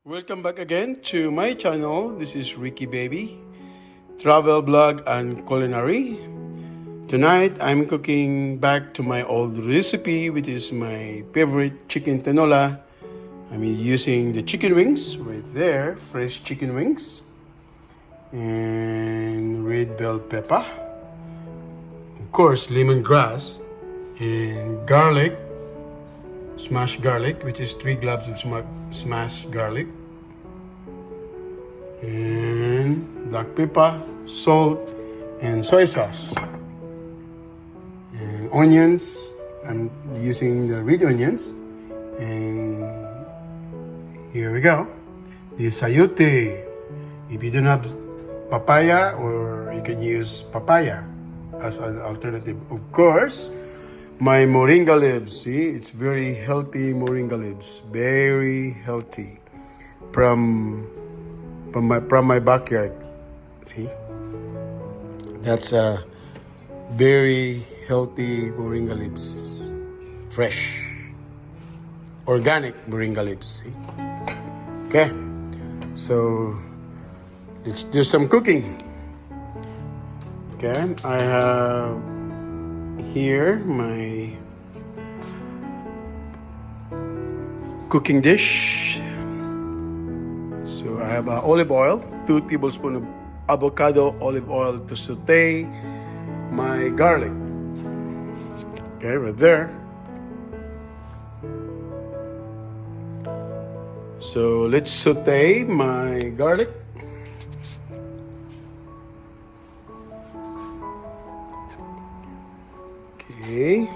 Welcome back again to my channel. This is RICKYBABY, travel blog and culinary. Tonight, I'm cooking back to my old recipe, which is my favorite chicken tinola. I'm using the chicken wings right there, fresh chicken wings, and red bell pepper, of course, lemongrass, and garlic, smashed garlic, which is 3 cloves of smashed garlic, and black pepper, salt, and soy sauce. And onions, I'm using the red onions. And here we go. The sayote. If you don't have papaya, or you can use papaya as an alternative. Of course, my moringa leaves. See, it's very healthy moringa leaves. Very healthy. From my backyard. See? That's a very healthy moringa leaves. Fresh. Organic moringa leaves. See? Okay. So let's do some cooking. Okay. I have here my cooking dish. So I have olive oil, 2 tablespoons of avocado olive oil to saute my garlic. Okay, right there. So let's saute my garlic. Okay.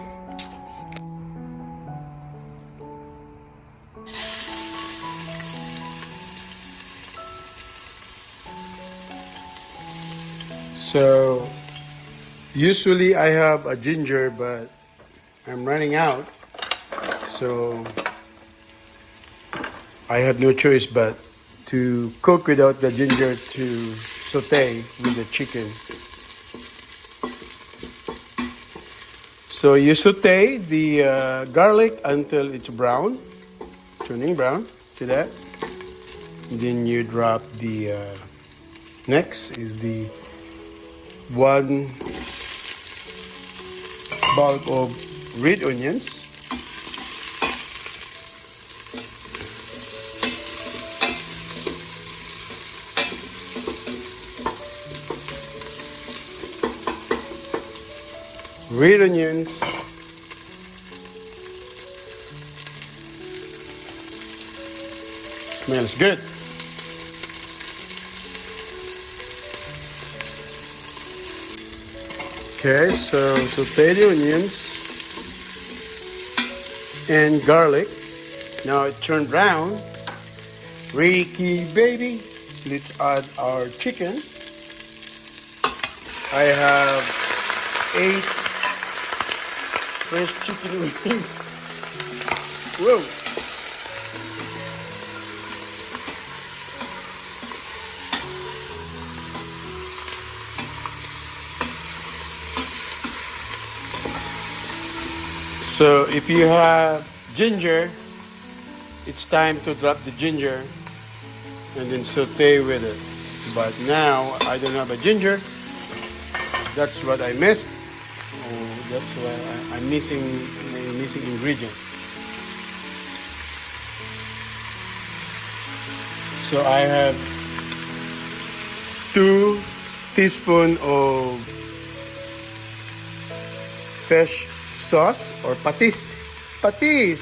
So usually I have a ginger, but I'm running out. So I have no choice but to cook without the ginger to saute with the chicken. So you saute the garlic until it's brown, turning brown. See that? Then you drop the next is the 1 bulb of red onions. Red onions. Smells good. Okay, so saute the onions and garlic. Now it turned brown. RICKYBABY. Let's add our chicken. I have 8 fresh chicken wings. Whoa! So if you have ginger, it's time to drop the ginger and then saute with it. But now I don't have a ginger. That's what I missed. Oh, that's why I'm missing a missing ingredient. So I have 2 teaspoons of fish sauce or patis. Okay.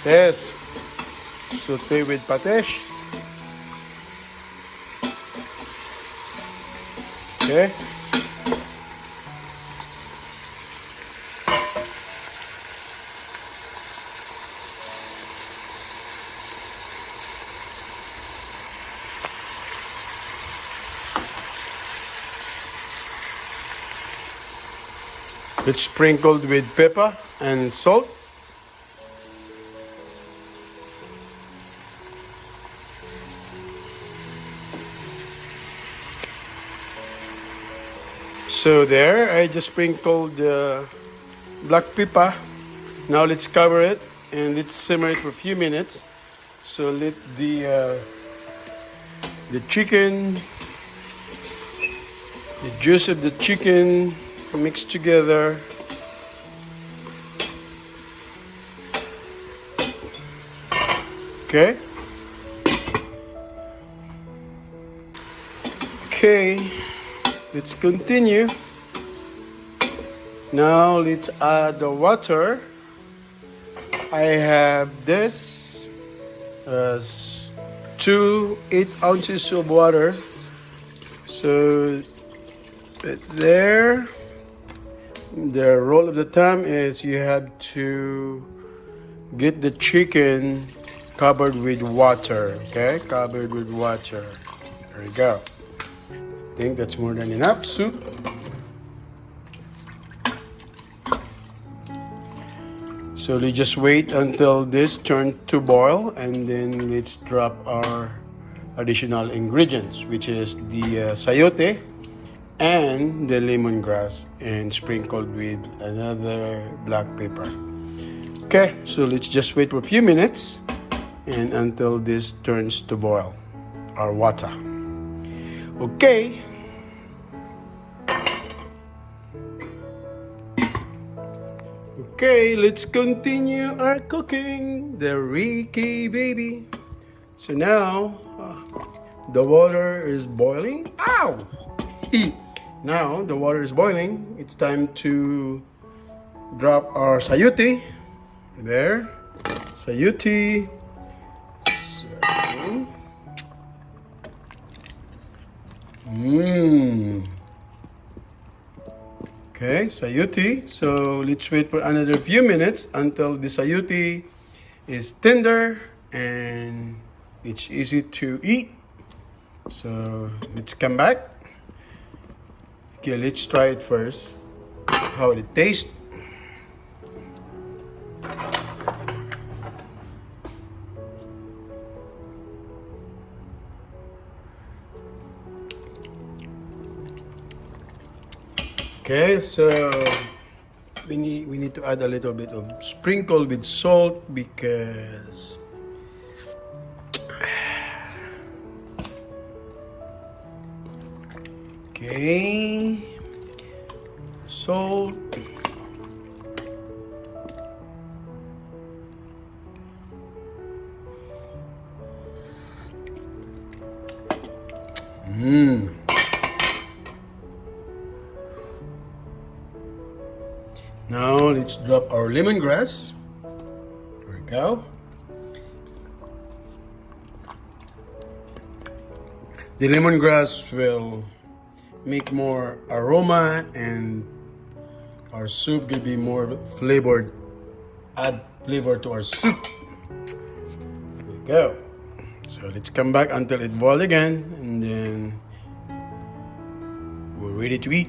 Patis. Saute with patis. Okay. It's sprinkled with pepper and salt. So there, I just sprinkled the black pepper. Now let's cover it and let's simmer it for a few minutes. So let the chicken, the juice of the chicken mix together. Okay. Okay, let's continue. Now let's add the water. I have this as 8 ounces of water. So there, the rule of the thumb is you have to get the chicken covered with water. Okay, covered with water. There we go. I think that's more than enough soup. So we just wait until this turns to boil, and then let's drop our additional ingredients, which is the sayote and the lemongrass, and sprinkled with another black pepper. Okay, so let's just wait for a few minutes and until this turns to boil our water. Okay. Okay, let's continue our cooking, the Ricky baby. So now, the water is boiling. Ow! Now, the water is boiling. It's time to drop our sayote. There. Sayote. So, Okay, sayote. So let's wait for another few minutes until the sayote is tender and it's easy to eat. So let's come back. Okay, let's try it first. How it tastes. Okay, so we need to add a little bit of sprinkle with salt because okay, salt. Now let's drop our lemongrass. There we go. The lemongrass will make more aroma and our soup will be more flavored. Add flavor to our soup. There we go. So let's come back until it boils again, and then we're ready to eat.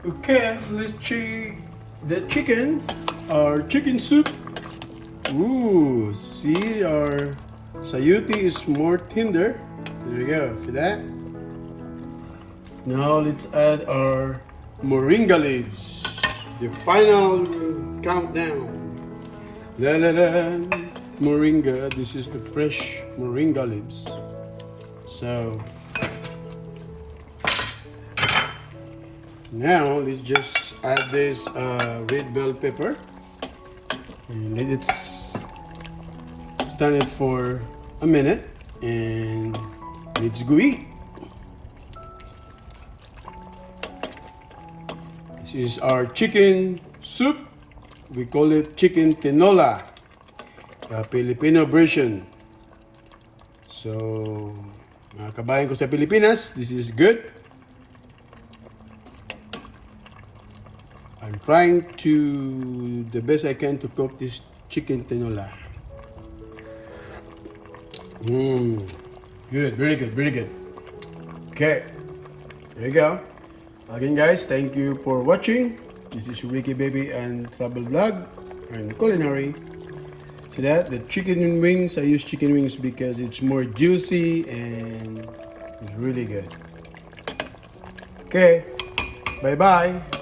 Okay, let's check the chicken, our chicken soup. Ooh, see, our sayote is more tender. There we go, see that? Now let's add our moringa leaves. The final countdown. La la la, moringa. This is the fresh moringa leaves. So now let's just add this red bell pepper and let it stand it for a minute and let's go eat. This is our chicken soup. We call it chicken tinola, a Filipino version. So mga kabayan ko sa Pilipinas, this is good. I'm trying to the best I can to cook this chicken tinola. Good, very good, very good. Okay, there you go. Again, guys, thank you for watching. This is RICKYBABY and Travel Vlog and Culinary. See that? The chicken wings, I use chicken wings because it's more juicy and it's really good. Okay. Bye-bye.